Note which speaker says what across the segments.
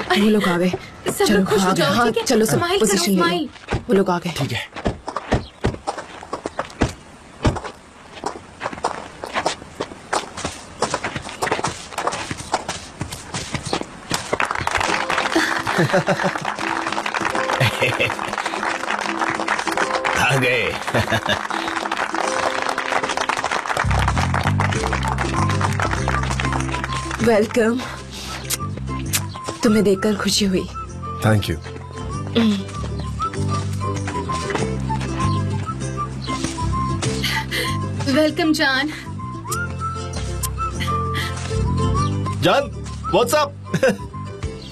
Speaker 1: वो लोग आ गए। चलो
Speaker 2: खुश हो जाओ,
Speaker 1: हाँ,
Speaker 2: ठीक है?
Speaker 1: चलो सब
Speaker 2: स्माइल
Speaker 1: पोजीशन
Speaker 2: करो,
Speaker 1: ले लो। वो लोग आ गए।
Speaker 3: ठीक है।
Speaker 4: आ गए।
Speaker 1: वेलकम। तुम्हें देखकर खुशी हुई।
Speaker 5: Thank you.
Speaker 2: वेलकम जान।
Speaker 3: जान, व्हाट्स अप?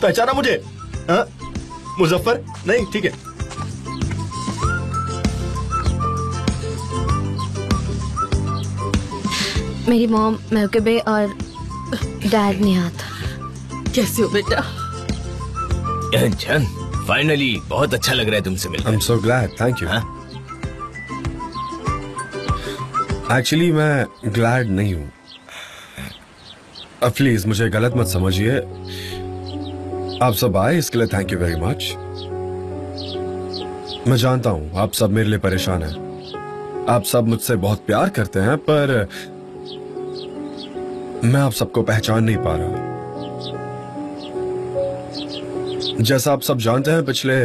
Speaker 3: पहचाना मुझे? हाँ? मुजफ्फर? नहीं, ठीक है।
Speaker 6: मेरी मॉम मौके और डैड नहीं आता।
Speaker 2: कैसे हो बेटा?
Speaker 4: जान, फाइनली बहुत अच्छा लग रहा है तुमसे मिलकर।
Speaker 5: आई am so glad, thank you. Actually मैं ग्लैड नहीं हूँ। प्लीज मुझे गलत मत समझिए। आप सब आए इसके लिए थैंक यू वेरी मच। मैं जानता हूँ आप सब मेरे लिए परेशान हैं। आप सब मुझसे बहुत प्यार करते हैं, पर मैं आप सबको पहचान नहीं पा रहा। जैसा आप सब जानते हैं, पिछले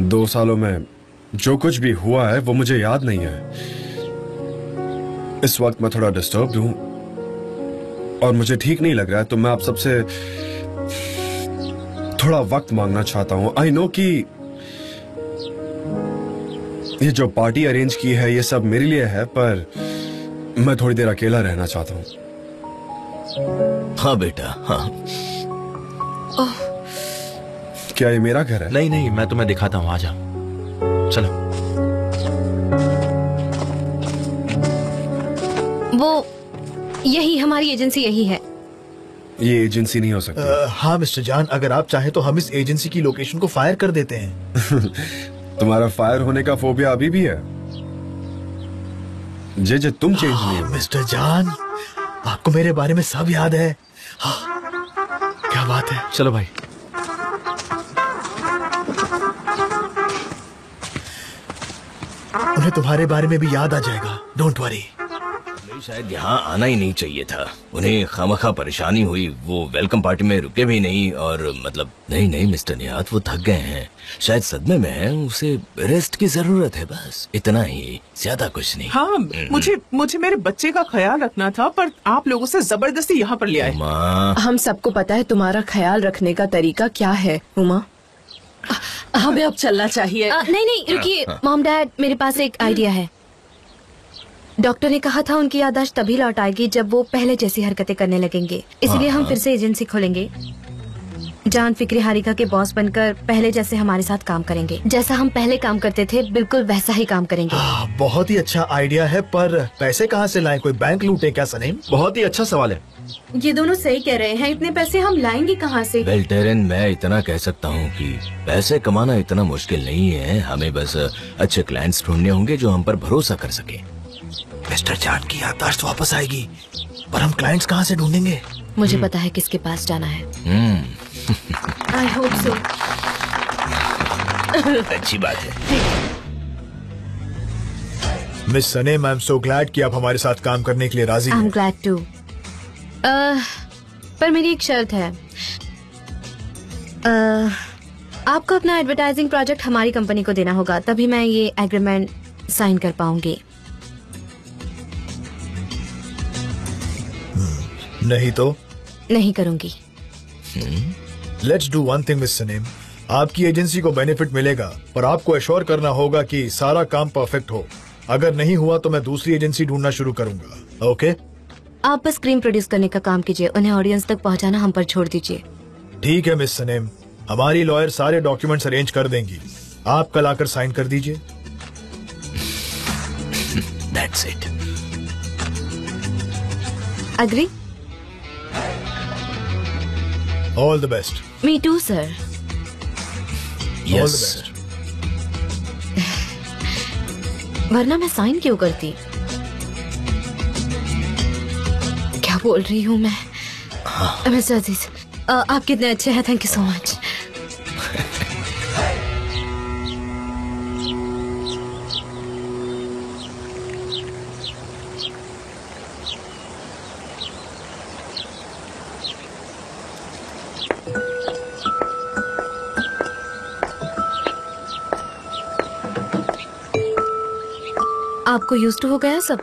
Speaker 5: 2 सालों में जो कुछ भी हुआ है वो मुझे याद नहीं है। इस वक्त मैं थोड़ा डिस्टर्ब्ड हूं और मुझे ठीक नहीं लग रहा है, तो मैं आप सबसे थोड़ा वक्त मांगना चाहता हूं। आई नो कि ये जो पार्टी अरेंज की है ये सब मेरे लिए है, पर मैं थोड़ी देर अकेला रहना चाहता हूं।
Speaker 4: हाँ बेटा, हाँ।
Speaker 5: क्या ये मेरा घर है?
Speaker 3: नहीं नहीं, मैं तुम्हें दिखाता हूँ, आ जाओ। चलो।
Speaker 6: वो यही हमारी एजेंसी यही है।
Speaker 5: ये एजेंसी नहीं हो सकती।
Speaker 7: हाँ मिस्टर जान, अगर आप चाहें तो हम इस एजेंसी की लोकेशन को फायर कर देते हैं।
Speaker 5: तुम्हारा फायर होने का फोबिया अभी भी है? जे तुम चेंज नहीं हो।
Speaker 7: मिस्टर जान, आपको मेरे बारे में सब याद है। हाँ, क्या बात है।
Speaker 3: चलो भाई।
Speaker 7: उन्हें तुम्हारे बारे में भी याद आ जाएगा, डोंट वरी।
Speaker 4: शायद यहाँ आना ही नहीं चाहिए था। उन्हें खामखा परेशानी हुई, वो वेलकम पार्टी में रुके भी नहीं। और मतलब नहीं मिस्टर निहात, वो थक गए हैं, शायद सदमे में हैं, उसे रेस्ट की जरूरत है, बस इतना ही, ज्यादा कुछ नहीं।
Speaker 1: हाँ, मुझे मेरे बच्चे का ख्याल रखना था, पर आप लोगों से जबरदस्ती यहाँ पर ले आए।
Speaker 8: हम सबको पता है तुम्हारा ख्याल रखने का तरीका क्या है उमा।
Speaker 2: हमें अब चलना चाहिए।
Speaker 6: नहीं रुकिए मॉम डैड, मेरे पास एक आइडिया है। डॉक्टर ने कहा था उनकी याददाश्त तभी लौट आएगी जब वो पहले जैसी हरकतें करने लगेंगे, इसलिए हम फिर से एजेंसी खोलेंगे। जान फिक्री हारिका के बॉस बनकर पहले जैसे हमारे साथ काम करेंगे। जैसा हम पहले काम करते थे बिल्कुल वैसा ही काम करेंगे।
Speaker 7: बहुत ही अच्छा आइडिया है, पर पैसे कहाँ से लाएं? कोई बैंक लूटे क्या सलीम?
Speaker 3: बहुत ही अच्छा सवाल है।
Speaker 2: ये दोनों सही कह रहे हैं, इतने पैसे हम लाएंगे कहाँ से?
Speaker 4: वेल टेरन, मैं इतना कह सकता हूँ कि पैसे कमाना इतना मुश्किल नहीं है, हमें बस अच्छे क्लाइंट्स ढूंढने होंगे जो हम पर भरोसा कर सके।
Speaker 7: मिस्टर जान की याददाश्त वापस आएगी, पर हम क्लाइंट्स कहाँ से ढूंढेंगे?
Speaker 6: मुझे पता है किसके पास जाना है।
Speaker 2: I hope so.
Speaker 4: अच्छी बात है।
Speaker 7: Miss Sanam, I am so glad कि आप हमारे साथ काम करने के लिए राजी हैं।
Speaker 6: I am glad to. पर मेरी एक शर्त है। आपको अपना एडवर्टाइजिंग प्रोजेक्ट हमारी कंपनी को देना होगा, तभी मैं ये एग्रीमेंट साइन कर पाऊंगी।
Speaker 7: नहीं तो
Speaker 6: नहीं करूंगी।
Speaker 7: Let's do one thing Miss Sanam, आपकी एजेंसी को बेनिफिट मिलेगा, पर आपको एश्योर करना होगा कि सारा काम परफेक्ट हो। अगर नहीं हुआ तो मैं दूसरी एजेंसी ढूंढना शुरू करूंगा। ओके?
Speaker 6: आप बस स्क्रीन प्रोड्यूस करने का काम कीजिए, उन्हें ऑडियंस तक पहुंचाना हम पर छोड़ दीजिए।
Speaker 7: ठीक है मिस सनेम, हमारी लॉयर सारे डॉक्यूमेंट्स अरेंज कर देंगी, आप कल आकर साइन कर दीजिए।
Speaker 4: That's it.
Speaker 6: Agree?
Speaker 7: All the best.
Speaker 6: Me too sir.
Speaker 4: Yes.
Speaker 6: वरना मैं साइन क्यों करती? क्या बोल रही हूँ मैं? मिस्टर अजीज, आप कितने अच्छे हैं, थैंक यू सो मच। आपको यूज्ड टू हो गया सब?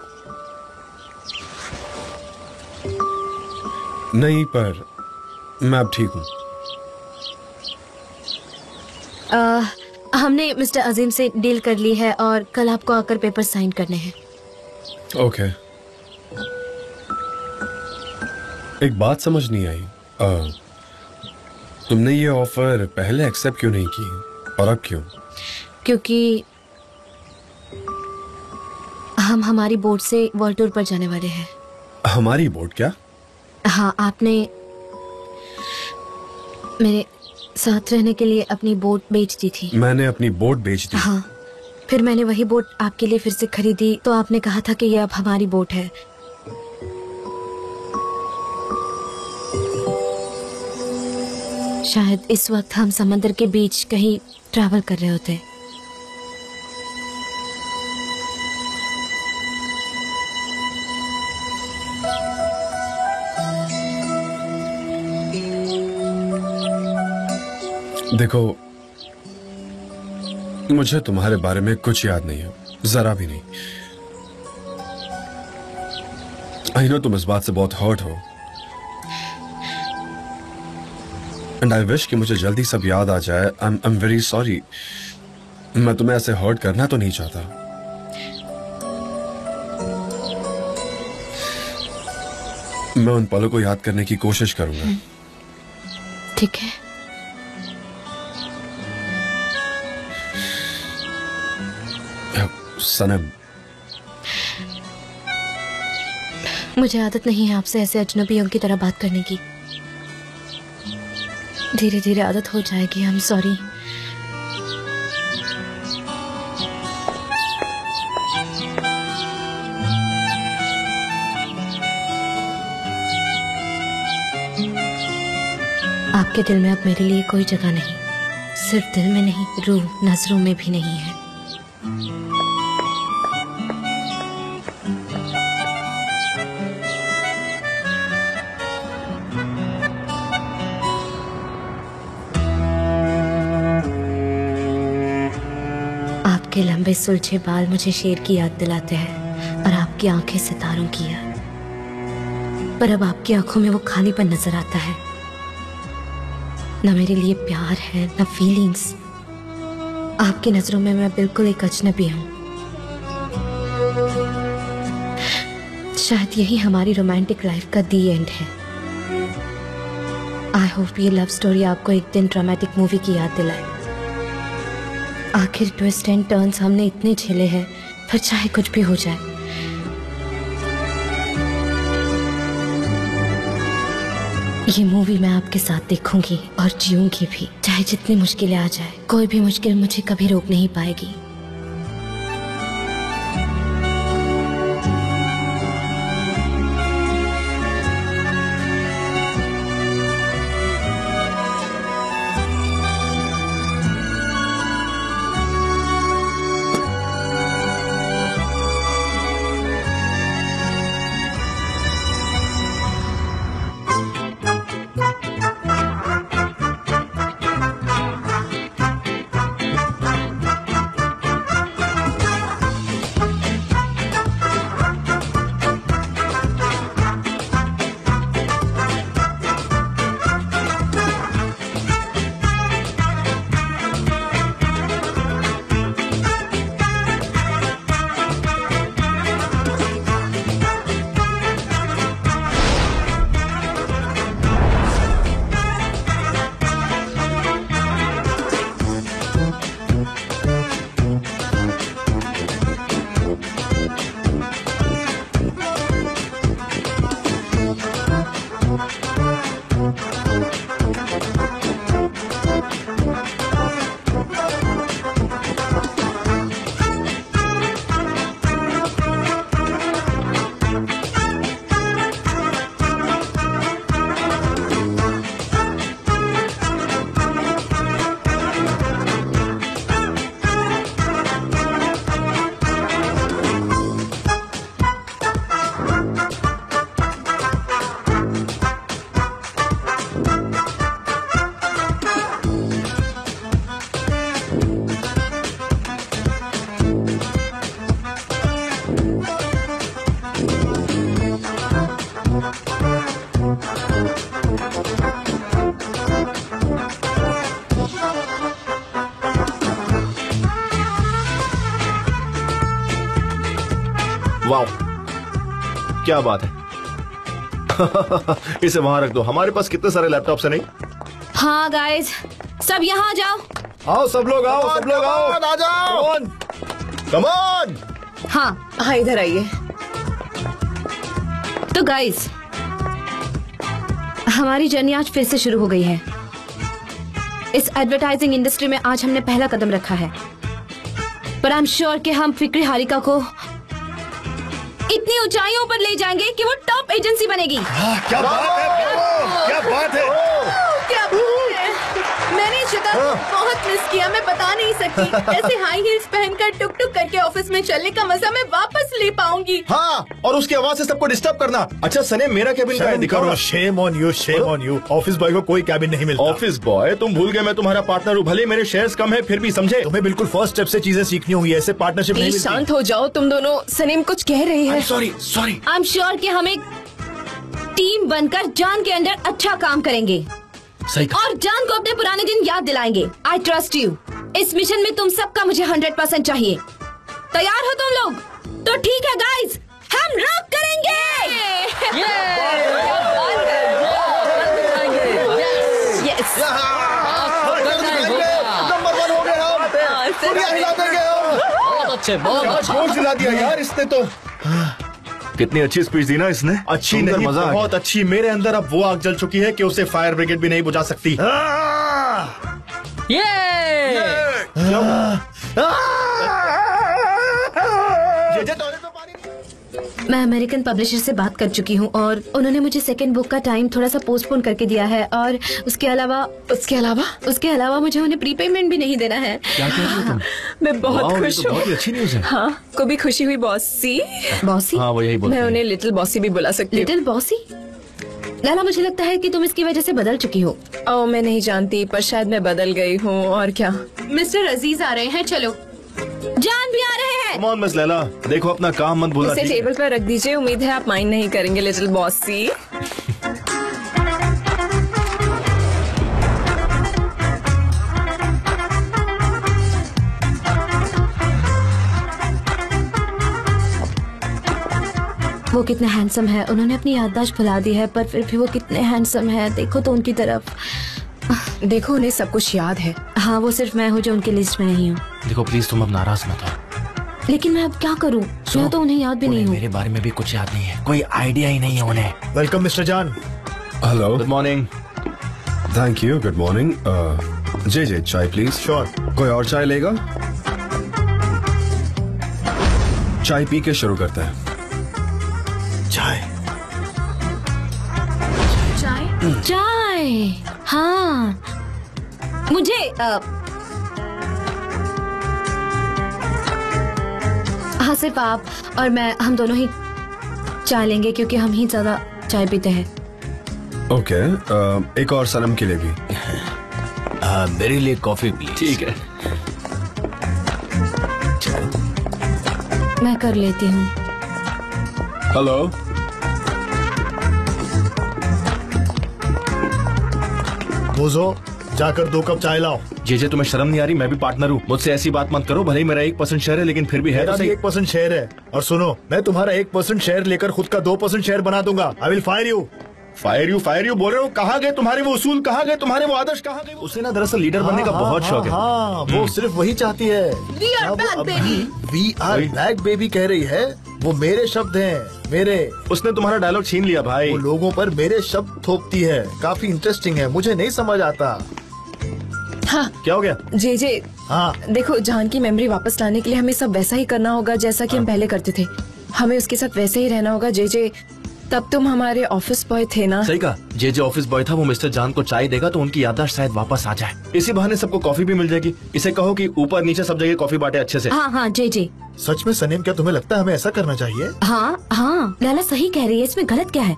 Speaker 5: नहीं, पर मैं अब ठीक हूँ।
Speaker 6: हमने मिस्टर अजीम से डील कर ली है और कल आपको आकर पेपर साइन करने हैं।
Speaker 5: ओके। एक बात समझ नहीं आई, तुमने ये ऑफर पहले एक्सेप्ट क्यों नहीं की और अब क्यों?
Speaker 6: क्योंकि हम हमारी बोट से वर्ल्ड टूर पर जाने वाले हैं।
Speaker 5: हमारी बोट? क्या?
Speaker 6: हाँ, आपने मेरे साथ रहने के लिए अपनी बोट बेच दी थी।
Speaker 5: मैंने अपनी बोट बेच दी?
Speaker 6: हाँ, फिर मैंने वही बोट आपके लिए फिर से खरीदी, तो आपने कहा था कि ये अब हमारी बोट है। शायद इस वक्त हम समंदर के बीच कहीं ट्रैवल कर रहे होते।
Speaker 5: देखो, मुझे तुम्हारे बारे में कुछ याद नहीं है, जरा भी नहीं। आई नो तुम इस बात से बहुत हर्ट हो, एंड आई विश कि मुझे जल्दी सब याद आ जाए। I am very sorry. मैं तुम्हें ऐसे हर्ट करना तो नहीं चाहता। मैं उन पलों को याद करने की कोशिश करूंगा।
Speaker 6: ठीक है।
Speaker 5: सनम,
Speaker 6: मुझे आदत नहीं है आपसे ऐसे अजनबियों की तरह बात करने की। धीरे धीरे आदत हो जाएगी। I am sorry. आपके दिल में अब मेरे लिए कोई जगह नहीं, सिर्फ दिल में नहीं, रूह नजरों में भी नहीं है। आपके लंबे सुलझे बाल मुझे शेर की याद दिलाते हैं और आपकी आंखें सितारों की याद, पर अब आपकी आंखों में वो खालीपन नजर आता है। न मेरे लिए प्यार है, न फीलिंग्स। आपकी नजरों में मैं बिल्कुल एक अजनबी हूँ। शायद यही हमारी रोमांटिक लाइफ का दी एंड है। आई होप ये लव स्टोरी आपको एक दिन ड्रामेटिक मूवी की याद दिलाए। आखिर ट्विस्ट एंड टर्न्स हमने इतने झेले हैं, फिर चाहे कुछ भी हो जाए, ये मूवी मैं आपके साथ देखूंगी और जीऊंगी भी, चाहे जितनी मुश्किलें आ जाए। कोई भी मुश्किल मुझे कभी रोक नहीं पाएगी।
Speaker 3: क्या बात है? इसे वहां रख दो, हमारे पास कितने सारे लैपटॉप्स है नहीं?
Speaker 6: हाँ गाइस, सब यहाँ आ जाओ।
Speaker 7: आओ सब लोग आओ, सब लोग आओ,
Speaker 3: आ जाओ। Come on.
Speaker 6: हाँ
Speaker 8: हाँ इधर आइए।
Speaker 6: तो गाइस, हमारी जर्नी आज फिर से शुरू हो गई है। इस एडवर्टाइजिंग इंडस्ट्री में आज हमने पहला कदम रखा है, पर आई एम श्योर कि हम फिक्री हारिका को इतनी ऊंचाइयों पर ले जाएंगे कि वो टॉप एजेंसी बनेगी।
Speaker 7: क्या बात है, क्या बात है।
Speaker 2: क्या बात है। मैंने शक्ल बहुत मिस किया, मैं बता नहीं सकती। ऐसे हाई हील्स पहनकर टुक टुक करके ऑफिस में चलने का मजा मैं वापस ले पाऊंगी।
Speaker 3: हाँ, और उसकी आवाज से सबको डिस्टर्ब करना। अच्छा सने, मेरा कैबिन का है, दिखाओ ना।
Speaker 7: Shame on you, shame on you. Office boy को कोई कैबिन नहीं मिलता।
Speaker 3: ऑफिस बॉय, तुम भूल गए मैं तुम्हारा पार्टनर हूँ। भले मेरे शेयर्स कम है फिर भी समझे।
Speaker 7: तुम्हें बिल्कुल फर्स्ट स्टेप से चीजें सीखनी होंगी, ऐसे पार्टनरशिप नहीं
Speaker 8: प्लीज
Speaker 7: मिलती।
Speaker 8: शांत हो जाओ तुम दोनों। सनीम कुछ कह रही है।
Speaker 3: Sorry sorry.
Speaker 6: I am sure कि हम एक टीम बनकर जान के अंदर अच्छा काम करेंगे
Speaker 3: सही कहा।
Speaker 6: और जान को अपने पुराने दिन याद दिलाएंगे। I trust you. इस मिशन में तुम सबका मुझे 100% चाहिए। तैयार हो तुम लोग? तो ठीक है गाइस, हम रॉक करेंगे।
Speaker 8: यस
Speaker 3: नंबर 1 हो गए हम। दुनिया हिला देंगे हम।
Speaker 4: बहुत अच्छे, बहुत अच्छे।
Speaker 3: जोश दिला दिया यार इसने तो। कितनी अच्छी स्पीच दी ना इसने। अच्छी
Speaker 7: सुनकर
Speaker 3: नहीं,
Speaker 7: मजा आ
Speaker 3: बहुत अच्छी। मेरे अंदर अब वो आग जल चुकी है कि उसे फायर ब्रिगेड भी नहीं बुझा सकती।
Speaker 6: मैं अमेरिकन पब्लिशर से बात कर चुकी हूँ और उन्होंने मुझे सेकंड बुक का टाइम थोड़ा सा पोस्टपोन करके दिया है, और उसके अलावा मुझे उन्हें प्रीपेमेंट भी नहीं देना है।
Speaker 3: क्या कह रही हो तुम?
Speaker 8: मैं बहुत खुश हूँ।
Speaker 3: बहुत ही अच्छी न्यूज़ है।
Speaker 8: हाँ, को भी खुशी हुई बॉसी।
Speaker 6: बॉसी?
Speaker 3: हाँ, वो यही बोलते
Speaker 8: मैं
Speaker 3: हैं।
Speaker 8: उन्हें लिटिल बॉसी भी बुला सकती हूँ।
Speaker 6: Little bossy? लैला, मुझे लगता है कि तुम इसकी वजह से बदल चुकी हो।
Speaker 8: ओ, मैं नहीं जानती, पर शायद मैं बदल गई हूँ। और क्या?
Speaker 2: मिस्टर अजीज आ रहे हैं, चलो।
Speaker 6: जान भी आ रहे हैं।
Speaker 3: Come on, मिस लैला, देखो अपना काम मत भूलना।
Speaker 8: इसे
Speaker 3: ठीक है?
Speaker 8: टेबल पर रख दीजिए। उम्मीद है आप माइंड नहीं करेंगे लिटिल बॉसी।
Speaker 6: वो कितने हैंडसम है। उन्होंने अपनी याददाश्त भुला दी है, पर फिर भी वो कितने हैंडसम है। देखो तो उनकी तरफ।
Speaker 8: देखो, उन्हें सब कुछ याद है।
Speaker 6: हाँ, वो सिर्फ मैं हूँ जो उनकी लिस्ट में नहीं हूँ।
Speaker 3: देखो प्लीज तुम अब नाराज मत हो।
Speaker 6: लेकिन मैं अब क्या करूँ? मैं तो उन्हें याद भी नहीं हूँ।
Speaker 3: मेरे बारे में भी कुछ याद नहीं है, कोई आइडिया ही नहीं है उन्हें।
Speaker 7: Welcome Mister John.
Speaker 5: Hello,
Speaker 3: good morning.
Speaker 5: Thank you, good morning. जे चाय प्लीज।
Speaker 7: श्योर।
Speaker 5: कोई और चाय लेगा? चाय पी के शुरू करते हैं।
Speaker 3: चाय।
Speaker 6: चाय? हाँ, मुझे हाँ, सिर्फ आप और मैं, हम दोनों ही चाय लेंगे क्योंकि हम ही ज्यादा चाय पीते हैं।
Speaker 5: ओके, एक और सनम के लिए भी।
Speaker 4: मेरे लिए कॉफी प्लीज।
Speaker 3: ठीक है।
Speaker 6: मैं कर लेती हूँ।
Speaker 5: हेलो,
Speaker 7: मुझो जाकर 2 कप चाय लाओ।
Speaker 3: जे तुम्हें शर्म नहीं आ रही? मैं भी पार्टनर हूँ, मुझसे ऐसी बात मत करो। भले ही मेरा 1% शेयर है, लेकिन फिर भी है
Speaker 7: मेरा
Speaker 3: तो
Speaker 7: भी
Speaker 3: सही।
Speaker 7: 1% शेयर है। और सुनो, मैं तुम्हारा 1% शेयर लेकर खुद का 2% शेयर बना दूंगा। I will fire you.
Speaker 3: Fire you बोल रहे हो? कहाँ गए तुम्हारे वो उसूल, कहाँ गए तुम्हारे वो आदर्श, कहाँ गए? उसे ना दरअसल लीडर बनने का बहुत शौक है।
Speaker 7: हाँ, वो सिर्फ वही चाहती है।
Speaker 2: We are back, baby.
Speaker 7: We are back baby कह रही है। वो मेरे शब्द हैं, मेरे।
Speaker 3: उसने तुम्हारा डायलॉग छीन लिया भाई।
Speaker 7: वो लोगों पर मेरे शब्द थोपती है। काफी इंटरेस्टिंग है, मुझे नहीं समझ आता।
Speaker 8: हाँ,
Speaker 3: क्या हो गया?
Speaker 8: जे
Speaker 7: हाँ,
Speaker 8: देखो, जान की मेमोरी वापस लाने के लिए हमें सब वैसा ही करना होगा जैसा कि हम पहले करते थे। हमें उसके साथ वैसे ही रहना होगा। जे तब तुम हमारे ऑफिस बॉय थे ना?
Speaker 3: सही कहा। जे ऑफिस बॉय था, वो मिस्टर जान को चाय देगा तो उनकी याददाश्त शायद वापस आ जाए। इसी बहाने सबको कॉफी भी मिल जाएगी। इसे कहो कि ऊपर नीचे सब जगह कॉफी बांटे अच्छे से।
Speaker 6: हाँ हाँ, जे
Speaker 7: सच में सनीम, क्या तुम्हें लगता है हमें ऐसा करना चाहिए?
Speaker 6: हाँ, लैला सही कह रही है। इसमें गलत क्या है?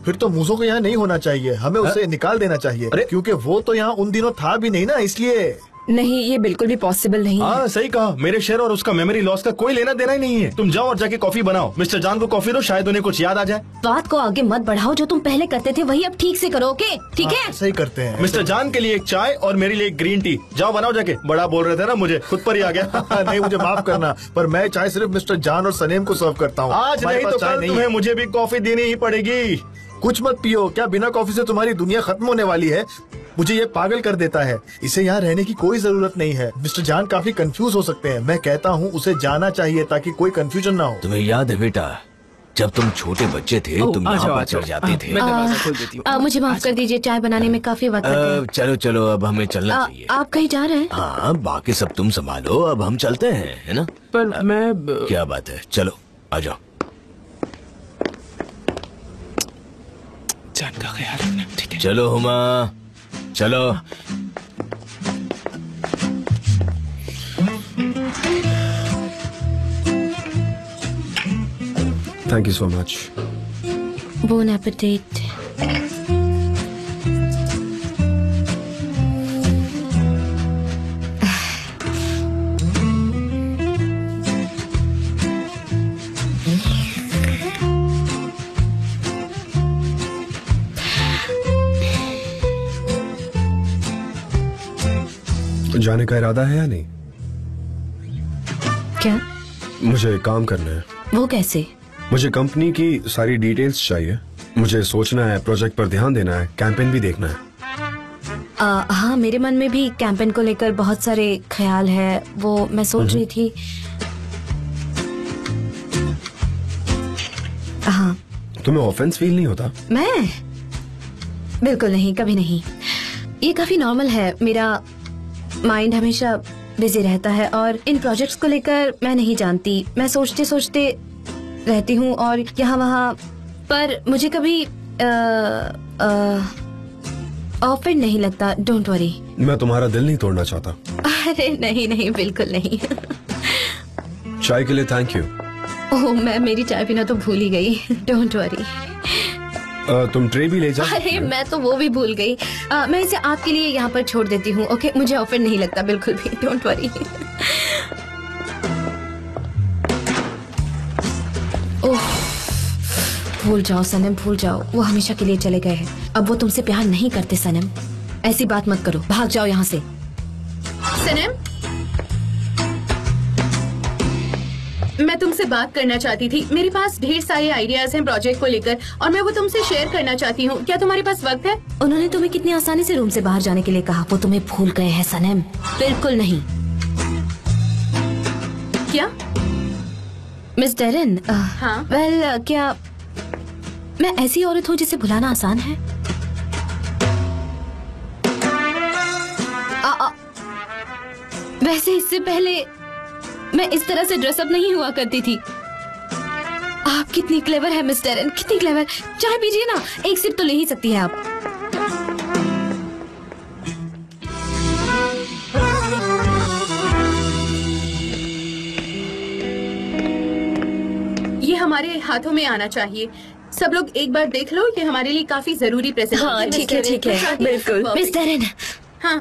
Speaker 7: फिर तो मुझो को यहाँ नहीं होना चाहिए। हमें उसे निकाल देना चाहिए।
Speaker 3: अरे!
Speaker 7: क्योंकि वो तो यहाँ उन दिनों था भी नहीं ना, इसलिए।
Speaker 8: नहीं, ये बिल्कुल भी पॉसिबल नहीं है।
Speaker 3: हाँ सही कहा, मेरे शेयर और उसका मेमोरी लॉस का कोई लेना देना ही नहीं है। तुम जाओ और जाके कॉफी बनाओ, मिस्टर जान को कॉफी दो, शायद उन्हें कुछ याद आ जाए।
Speaker 6: बात को आगे मत बढ़ाओ, जो तुम पहले करते थे वही अब ठीक से करो, ओके? ठीक है?
Speaker 7: सही करते हैं।
Speaker 3: मिस्टर जान के लिए एक चाय और मेरे लिए एक ग्रीन टी। जाओ बनाओ जाके। बड़ा बोल रहे थे ना, मुझे खुद पर ही आ गया।
Speaker 7: नहीं, मुझे माफ करना, पर मैं चाय सिर्फ मिस्टर जान और सनेम को सर्व करता हूँ।
Speaker 3: आज
Speaker 7: हमारे
Speaker 3: नहीं
Speaker 7: पास
Speaker 3: तो
Speaker 7: चाय
Speaker 3: कल
Speaker 7: नहीं
Speaker 3: तुम्हें
Speaker 7: है।
Speaker 3: मुझे भी कॉफी देनी ही पड़ेगी।
Speaker 7: कुछ मत पियो, क्या बिना कॉफी से तुम्हारी दुनिया खत्म होने वाली है? मुझे ये पागल कर देता है। इसे यहाँ रहने की कोई जरूरत नहीं है। मिस्टर जान काफी कंफ्यूज हो सकते हैं। मैं कहता हूँ उसे जाना चाहिए ताकि कोई कंफ्यूजन ना हो।
Speaker 4: तुम्हें याद है बेटा, जब तुम छोटे बच्चे थे तुम
Speaker 1: आ
Speaker 4: यहाँ
Speaker 1: जाओ,
Speaker 4: पर
Speaker 1: आ
Speaker 4: चढ़
Speaker 1: जाओ।
Speaker 4: जाते थे।
Speaker 1: मैं दरवाजा खोल देती हूँ।
Speaker 6: मुझे माफ कर दीजिए, चाय बनाने में काफी वक्त लगता है।
Speaker 4: चलो चलो, अब हमें चलना चाहिए।
Speaker 6: आप कहीं जा रहे हैं?
Speaker 4: हाँ, बाकी सब तुम संभालो, अब हम चलते हैं, है ना?
Speaker 1: पर मैं
Speaker 4: क्या बात है, चलो आ जाओ।
Speaker 1: जान का ख्याल रखना, ठीक है?
Speaker 4: चलो हुमा, चलो।
Speaker 5: Thank you so much.
Speaker 6: Bon appetit.
Speaker 5: जाने का इरादा है या नहीं?
Speaker 6: क्या?
Speaker 5: मुझे काम करना है।
Speaker 6: वो कैसे?
Speaker 5: मुझे कंपनी की सारी डिटेल्स चाहिए। मुझे सोचना है, प्रोजेक्ट पर ध्यान देना है, कैंपेन भी देखना है।
Speaker 6: हाँ, मेरे मन में भी कैंपेन को लेकर बहुत सारे ख्याल है। वो मैं सोच रही थी। हाँ।
Speaker 5: तुम्हें ऑफेंस फील नहीं होता?
Speaker 6: मैं बिल्कुल नहीं, कभी नहीं। ये काफी नॉर्मल है। मेरा माइंड हमेशा बिजी रहता है और इन प्रोजेक्ट्स को लेकर मैं नहीं जानती। मैं सोचते सोचते रहती हूँ और यहाँ वहाँ, पर मुझे कभी ऑफेंड नहीं लगता। Don't worry.
Speaker 5: मैं तुम्हारा दिल नहीं तोड़ना चाहता।
Speaker 6: अरे नहीं नहीं, बिल्कुल नहीं।
Speaker 5: चाय के लिए थैंक यू।
Speaker 6: ओह, मैं मेरी चाय पीना तो भूल ही गई। Don't worry.
Speaker 5: तुम ट्रे भी ले जाओ।
Speaker 6: अरे मैं तो वो भी भूल गई। मैं इसे आपके लिए यहाँ पर छोड़ देती हूँ, ओके? मुझे ऑफेंड नहीं लगता बिल्कुल भी। Don't worry. ओह, भूल जाओ सनम, भूल जाओ। वो हमेशा के लिए चले गए हैं। अब वो तुमसे प्यार नहीं करते सनम। ऐसी बात मत करो, भाग जाओ यहाँ से।
Speaker 2: सनम, मैं तुमसे बात करना चाहती थी। मेरे पास ढेर सारे आइडियाज हैं प्रोजेक्ट को लेकर और मैं वो तुमसे शेयर करना चाहती हूँ। क्या तुम्हारे पास वक्त है?
Speaker 6: उन्होंने तुम्हें कितनी आसानी से रूम से बाहर जाने के लिए कहा। वो तुम्हें भूल गए हैं सनम। बिल्कुल नहीं।
Speaker 2: क्या?
Speaker 6: मिस डेरन,
Speaker 2: हाँ?
Speaker 6: वेल, क्या मैं ऐसी औरत हूँ जिसे भुलाना आसान है? वैसे इससे पहले मैं इस तरह से ड्रेसअप नहीं हुआ करती थी। आप कितनी क्लेवर है मिस डेरन, कितनी क्लेवर। चाय पीजिए ना, एक सिप तो ले ही सकती है आप।
Speaker 2: ये हमारे हाथों में आना चाहिए। सब लोग एक बार देख लो, ये हमारे लिए काफी जरूरी प्रेजेंट।
Speaker 8: हाँ, ठीक है, ठीक है, बिल्कुल।
Speaker 6: मिस डेरन,
Speaker 2: हाँ,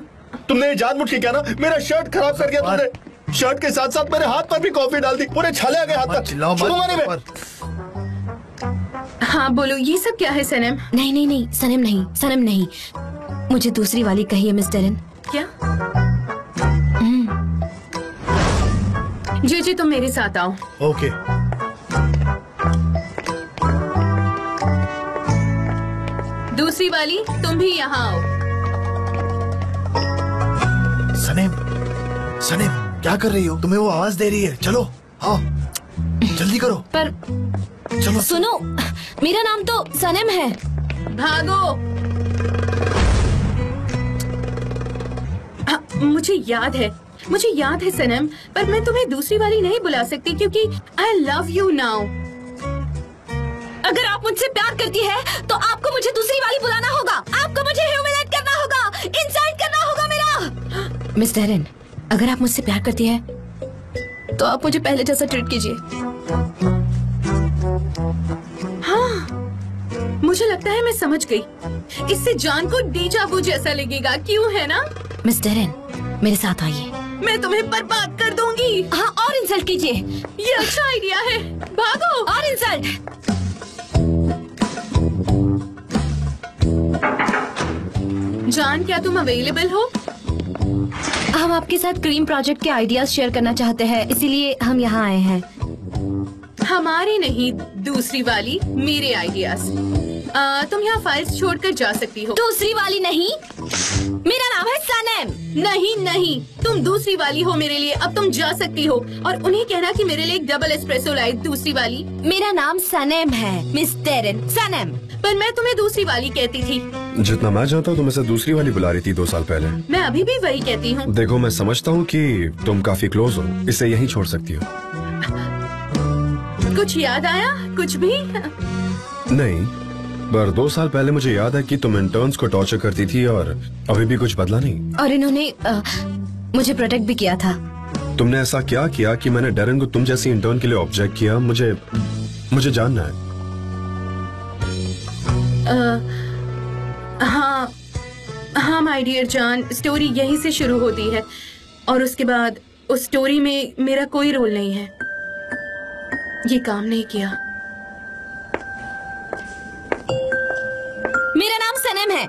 Speaker 3: तुमने जानबूझ के क्या ना मेरा शर्ट खराब कर दिया। तुमने शर्ट के साथ साथ मेरे हाथ पर भी कॉफी डाल दी। पूरे छाले आ गए हाथ पर।
Speaker 7: चिल्लाओ
Speaker 3: छोड़ो मारे में।
Speaker 2: हाँ बोलो, ये सब क्या है सनम?
Speaker 6: नहीं नहीं नहीं, सनम नहीं, सनम नहीं। मुझे दूसरी वाली कही है मिस डेरन।
Speaker 2: क्या? जी तुम मेरे साथ आओ।
Speaker 7: ओके।
Speaker 2: दूसरी वाली, तुम भी यहाँ आओ।
Speaker 7: सनेम, सनेम, क्या कर रही हो? तुम्हें वो आवाज दे रही है। चलो आओ, जल्दी करो।
Speaker 6: पर
Speaker 7: चलो।
Speaker 6: सुनो, मेरा नाम तो सनम है।
Speaker 2: भागो। मुझे याद है सनम, पर मैं तुम्हें दूसरी वाली नहीं बुला सकती क्योंकि आई लव यू नाउ।
Speaker 6: अगर आप मुझसे प्यार करती है तो आपको मुझे दूसरी वाली बुलाना होगा। आपको मुझे ह्यूमिलेट करना होगा, इंसल्ट करना होगा मेरा। मिस डेरन, अगर आप मुझसे प्यार करती है तो आप मुझे पहले जैसा ट्रीट कीजिए।
Speaker 2: हाँ, मुझे लगता है मैं समझ गई। इससे जान को डेजा वू जैसा लगेगा, क्यों है ना?
Speaker 6: मिस डेरन, मेरे साथ आइए।
Speaker 2: मैं तुम्हें बर्बाद कर दूंगी।
Speaker 6: हाँ, और इंसल्ट कीजिए।
Speaker 2: ये अच्छा आइडिया है, भागो।
Speaker 6: और इंसल्ट।
Speaker 2: जान, क्या तुम अवेलेबल हो?
Speaker 6: हम आपके साथ क्रीम प्रोजेक्ट के आइडियाज शेयर करना चाहते हैं, इसीलिए हम यहाँ आए हैं।
Speaker 2: हमारी नहीं, दूसरी वाली, मेरे आइडियाज। तुम यहाँ फाइल्स छोड़कर जा सकती हो।
Speaker 6: दूसरी वाली नहीं, मेरा नाम है सनम।
Speaker 2: नहीं नहीं, तुम दूसरी वाली हो मेरे लिए। अब तुम जा सकती हो और उन्हें कहना कि मेरे लिए एक डबल एस्प्रेसो लाए, दूसरी वाली।
Speaker 6: मेरा नाम सनम है, मिस टेरन सनम।
Speaker 2: पर मैं तुम्हें दूसरी वाली कहती थी।
Speaker 5: जितना मैं जानता हूँ तुम इसे दूसरी वाली बुला रही थी 2 साल पहले।
Speaker 2: मैं अभी भी वही कहती हूँ।
Speaker 5: देखो, मैं समझता हूँ कि तुम काफी क्लोज हो, इसे यहीं छोड़ सकती हो।
Speaker 2: कुछ याद आया? कुछ भी?
Speaker 5: नहीं, पर 2 साल पहले मुझे याद है कि तुम इंटर्न्स को टॉर्चर करती थी और अभी भी कुछ बदला नहीं।
Speaker 6: और इन्होंने मुझे प्रोटेक्ट भी किया था।
Speaker 5: तुमने ऐसा क्या किया कि मैंने डेरन को तुम जैसी इंटर्न के लिए ऑब्जेक्ट किया? मुझे जानना है।
Speaker 2: हाँ माय डियर जान, स्टोरी यहीं से शुरू होती है और उसके बाद उस स्टोरी में मेरा कोई रोल नहीं है। ये काम नहीं किया।
Speaker 6: मेरा नाम सनम है।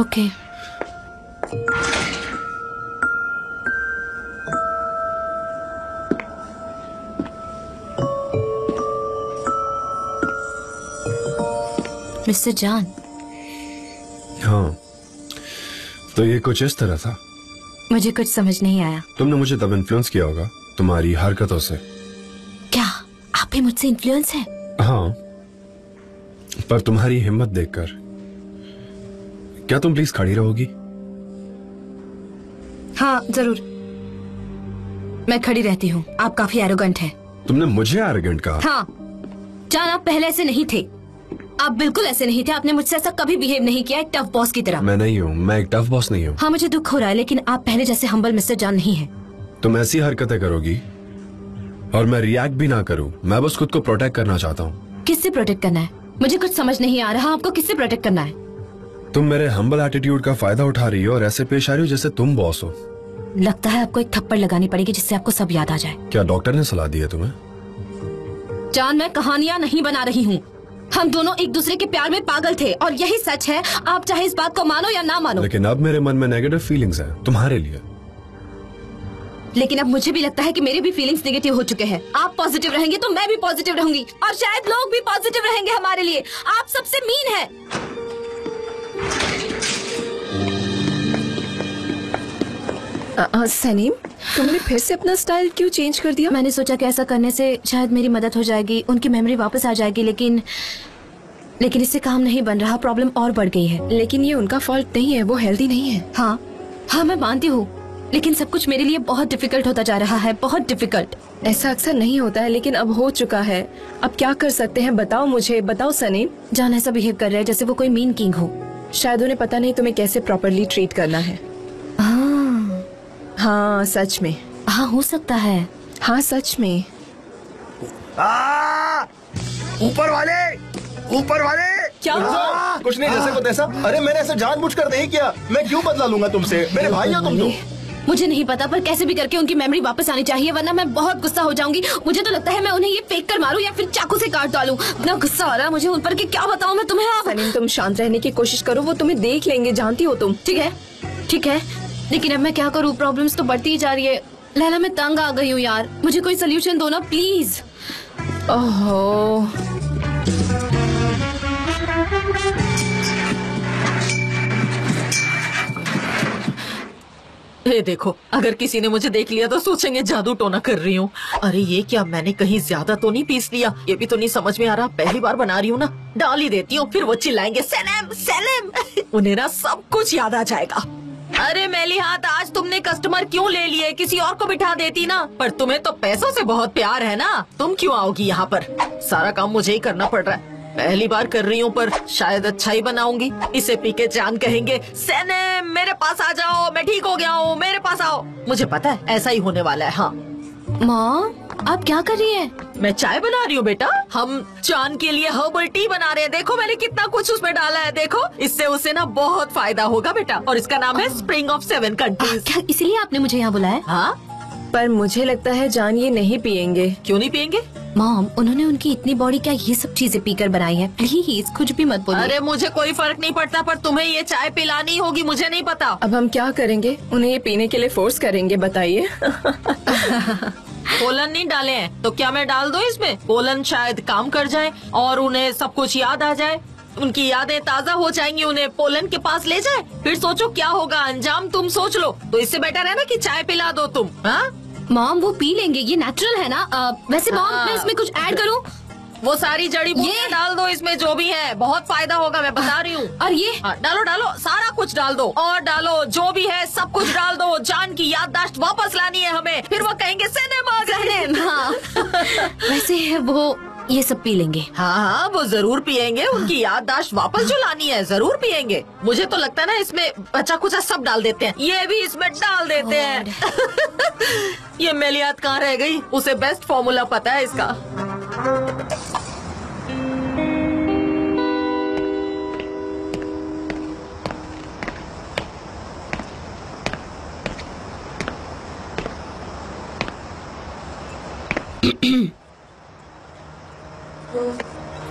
Speaker 6: ओके। मिस्टर जान।
Speaker 5: हाँ, तो ये कुछ इस तरह था।
Speaker 6: मुझे कुछ समझ नहीं आया।
Speaker 5: तुमने मुझे तब इन्फ्लुएंस किया होगा तुम्हारी हरकतों से।
Speaker 6: क्या आप भी मुझसे इन्फ्लुएंस हैं?
Speaker 5: हाँ, पर तुम्हारी हिम्मत देखकर। क्या तुम प्लीज खड़ी रहोगी?
Speaker 6: हाँ जरूर, मैं खड़ी रहती हूँ। आप काफी एरोगेंट हैं।
Speaker 5: तुमने मुझे एरोगेंट कहा?
Speaker 6: हाँ जान, आप पहले ऐसे नहीं थे। आप बिल्कुल ऐसे नहीं थे। आपने मुझसे ऐसा कभी बिहेव नहीं किया, एक टफ बॉस की तरह।
Speaker 5: मैं नहीं हूँ, मैं एक टफ बॉस नहीं हूँ।
Speaker 6: हाँ मुझे दुख हो रहा है, लेकिन आप पहले जैसे हम्बल मिस्टर जान नहीं हैं।
Speaker 5: तुम ऐसी हरकतें करोगी और मैं रिएक्ट भी ना करूँ। मैं बस खुद को प्रोटेक्ट करना चाहता हूँ।
Speaker 6: किससे प्रोटेक्ट करना है? मुझे कुछ समझ नहीं आ रहा। आपको किससे प्रोटेक्ट करना है?
Speaker 5: तुम मेरे हम्बल एटीट्यूड का फायदा उठा रही हो और ऐसे पेश आ रही हो जैसे तुम बॉस हो।
Speaker 6: लगता है आपको एक थप्पड़ लगानी पड़ेगी जिससे आपको सब याद आ जाए।
Speaker 5: क्या डॉक्टर ने सलाह दी है तुम्हें?
Speaker 6: जान, मैं कहानियां नहीं बना रही हूँ। हम दोनों एक दूसरे के प्यार में पागल थे और यही सच है। आप चाहे इस बात को मानो या ना मानो।
Speaker 5: लेकिन अब मेरे मन में नेगेटिव फीलिंग्स हैं तुम्हारे लिए।
Speaker 6: लेकिन अब मुझे भी लगता है कि मेरे भी फीलिंग्स नेगेटिव हो चुके हैं। आप पॉजिटिव रहेंगे तो मैं भी पॉजिटिव रहूंगी और शायद लोग भी पॉजिटिव रहेंगे हमारे लिए। आप सबसे मीन है।
Speaker 8: सनीम, तुमने फिर से अपना स्टाइल क्यों चेंज कर दिया?
Speaker 6: मैंने सोचा कि ऐसा करने से शायद मेरी मदद हो जाएगी, उनकी मेमोरी वापस आ जाएगी, लेकिन इससे काम नहीं बन रहा। प्रॉब्लम और बढ़ गई है।
Speaker 8: लेकिन ये उनका फॉल्ट नहीं है, वो हेल्दी नहीं है।
Speaker 6: हाँ मैं मानती हूँ, लेकिन सब कुछ मेरे लिए बहुत डिफिकल्ट होता जा रहा है, बहुत डिफिकल्ट।
Speaker 8: ऐसा अक्सर नहीं होता है, लेकिन अब हो चुका है। अब क्या कर सकते हैं? बताओ मुझे, बताओ सनीम।
Speaker 6: जान ऐसा बिहेव कर रहे हैं जैसे वो कोई मीन किंग हो।
Speaker 8: शायद उन्हें पता नहीं तुम्हें कैसे प्रॉपरली ट्रीट करना है। हाँ सच में।
Speaker 6: हाँ हो सकता है।
Speaker 8: हाँ सच में।
Speaker 3: ऊपर वाले
Speaker 8: क्या?
Speaker 3: कुछ नहीं, जैसे को तैसा। अरे मैंने ऐसा जानबूझकर नहीं किया। मैं क्यों बदला लूंगा तुमसे? मेरे भाई हो तुम तो।
Speaker 6: मुझे नहीं पता, पर कैसे भी करके उनकी मेमोरी वापस आनी चाहिए, वरना मैं बहुत गुस्सा हो जाऊंगी। मुझे तो लगता है मैं उन्हें ये फेंक कर मारूं या फिर चाकू से काट डालूं। इतना गुस्सा आ रहा है मुझे उन पर कि क्या बताऊं मैं तुम्हें।
Speaker 8: सनीम, तुम शांत रहने की कोशिश करो, वो तुम्हें देख लेंगे, जानती हो तुम।
Speaker 6: ठीक है, लेकिन अब मैं क्या करूं? प्रॉब्लम्स तो बढ़ती ही जा रही है। लैला, मैं तंग आ गई हूँ यार, मुझे कोई सोल्यूशन दो ना प्लीज।
Speaker 8: ओहो,
Speaker 1: ये देखो, अगर किसी ने मुझे देख लिया तो सोचेंगे जादू टोना कर रही हूँ। अरे ये क्या, मैंने कहीं ज्यादा तो नहीं पीस लिया? ये भी तो नहीं समझ में आ रहा। पहली बार बना रही हूँ ना, डाल ही देती हूँ, फिर वो चिल्लाएंगे सनम सनम। उन्हें ना सब कुछ याद आ जाएगा। अरे मेलिहात, आज तुमने कस्टमर क्यों ले लिए? किसी और को बिठा देती ना। पर तुम्हें तो पैसों से बहुत प्यार है ना, तुम क्यों आओगी यहाँ पर? सारा काम मुझे ही करना पड़ रहा है। पहली बार कर रही हूँ, पर शायद अच्छा ही बनाऊंगी। इसे पी के जान कहेंगे सनम मेरे पास आ जाओ, मैं ठीक हो गया हूँ, मेरे पास आओ। मुझे पता है ऐसा ही होने वाला है। हाँ
Speaker 6: माँ, आप क्या कर रही हैं?
Speaker 1: मैं चाय बना रही हूँ बेटा। हम जान के लिए हर्बल टी बना रहे हैं। देखो मैंने कितना कुछ उसमें डाला है। देखो इससे उसे ना बहुत फायदा होगा बेटा। और इसका नाम है स्प्रिंग ऑफ 7 कंट्रीज।
Speaker 6: क्या इसलिए आपने मुझे यहाँ बुलाया?
Speaker 1: हाँ,
Speaker 8: पर मुझे लगता है जान ये नहीं पियेंगे।
Speaker 1: क्यों नहीं पियेंगे?
Speaker 6: मॉम, उन्होंने उनकी इतनी बॉडी क्या ये सब चीजें पीकर बनाई है? प्लीज कुछ भी मत बोलिए।
Speaker 1: अरे मुझे कोई फर्क नहीं पड़ता, पर तुम्हें ये चाय पिलानी होगी। मुझे नहीं पता।
Speaker 8: अब हम क्या करेंगे? उन्हें ये पीने के लिए फोर्स करेंगे? बताइए।
Speaker 1: पोलन नहीं डाले हैं तो क्या मैं डाल दूं इसमें? पोलन शायद काम कर जाए और उन्हें सब कुछ याद आ जाए। उनकी यादें ताज़ा हो जाएंगी। उन्हें पोलन के पास ले जाए, फिर सोचो क्या होगा अंजाम। तुम सोच लो। तो इससे बेटर है ना कि चाय पिला दो तुम। हाँ
Speaker 6: मॉम, वो पी लेंगे, ये नेचुरल है ना। वैसे मॉम, मैं इसमें कुछ ऐड करूँ?
Speaker 1: वो सारी जड़ी बूटियां डाल दो इसमें, जो भी है। बहुत फायदा होगा, मैं बता रही हूँ।
Speaker 6: और ये
Speaker 1: डालो डालो, सारा कुछ डाल दो। और डालो, जो भी है सब कुछ डाल दो। जान की याददाश्त वापस लानी है हमें। फिर वो कहेंगे सिनेमा गए।
Speaker 6: हाँ। वैसे वो ये सब पी लेंगे।
Speaker 1: हाँ हाँ, वो जरूर पियेंगे। उनकी याददाश्त वापस जो लानी है जरूर पियेंगे। मुझे तो लगता है ना इसमें बचा कुचा सब डाल देते हैं। ये भी इसमें डाल देते हैं। ये मेलियात कहाँ रह गई? उसे बेस्ट फॉर्मूला पता है इसका।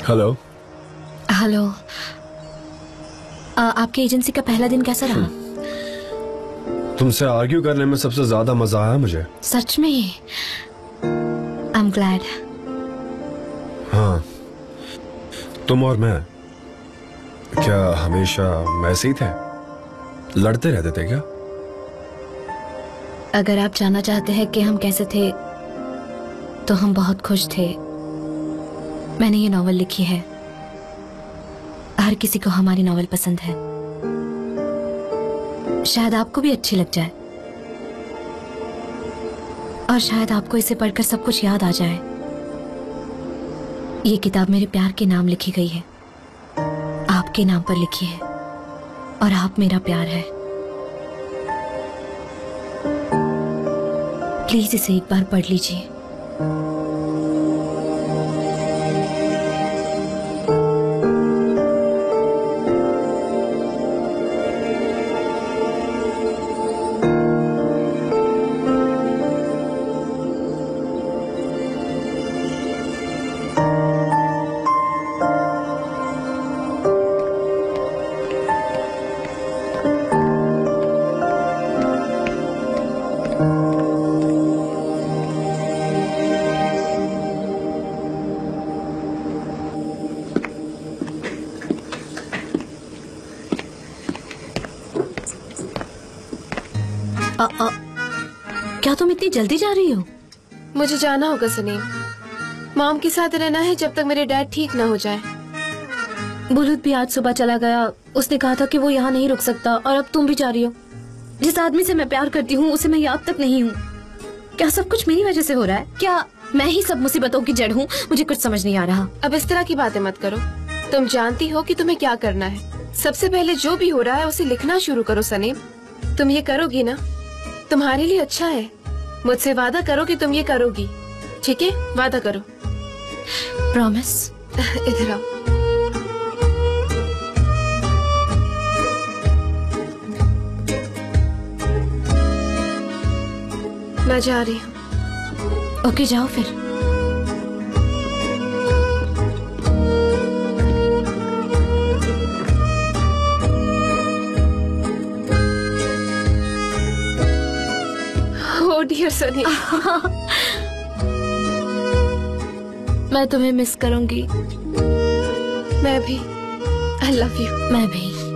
Speaker 5: हेलो।
Speaker 6: हेलो। आपकी एजेंसी का पहला दिन कैसा रहा?
Speaker 5: तुमसे आर्ग्यू करने में सबसे ज्यादा मजा आया मुझे।
Speaker 6: सच में? आई एम ग्लैड।
Speaker 5: हाँ, तुम और मैं क्या हमेशा वैसे ही थे? लड़ते रहते थे क्या?
Speaker 6: अगर आप जानना चाहते हैं कि हम कैसे थे, तो हम बहुत खुश थे। मैंने ये नॉवल लिखी है। हर किसी को हमारी नॉवल पसंद है। शायद आपको भी अच्छी लग जाए, और शायद आपको इसे पढ़कर सब कुछ याद आ जाए। ये किताब मेरे प्यार के नाम लिखी गई है, आपके नाम पर लिखी है, और आप मेरा प्यार है। प्लीज इसे एक बार पढ़ लीजिए। क्या तुम इतनी जल्दी जा रही हो?
Speaker 2: मुझे जाना होगा सनीम। मॉम के साथ रहना है जब तक मेरे डैड ठीक ना हो जाए।
Speaker 6: बुलुत भी आज सुबह चला गया। उसने कहा था कि वो यहाँ नहीं रुक सकता, और अब तुम भी जा रही हो। जिस आदमी से मैं प्यार करती हूँ उसे मैं याद तक नहीं हूँ। क्या सब कुछ मेरी वजह से हो रहा है? क्या मैं ही सब मुसीबतों की जड़ हूँ? मुझे कुछ समझ नहीं आ रहा।
Speaker 2: अब इस तरह की बातें मत करो। तुम जानती हो कि तुम्हें क्या करना है। सबसे पहले जो भी हो रहा है उसे लिखना शुरू करो सनीम। तुम ये करोगी ना? तुम्हारे लिए अच्छा है। मुझसे वादा करो कि तुम ये करोगी। ठीक है, वादा करो।
Speaker 6: प्रॉमिस।
Speaker 2: इधर आओ। मैं जा रही हूँ।
Speaker 6: ओके, जाओ फिर।
Speaker 2: Oh dear Sunny.
Speaker 6: मैं तुम्हें मिस करूंगी।
Speaker 2: मैं भी। I love you.
Speaker 6: मैं भी।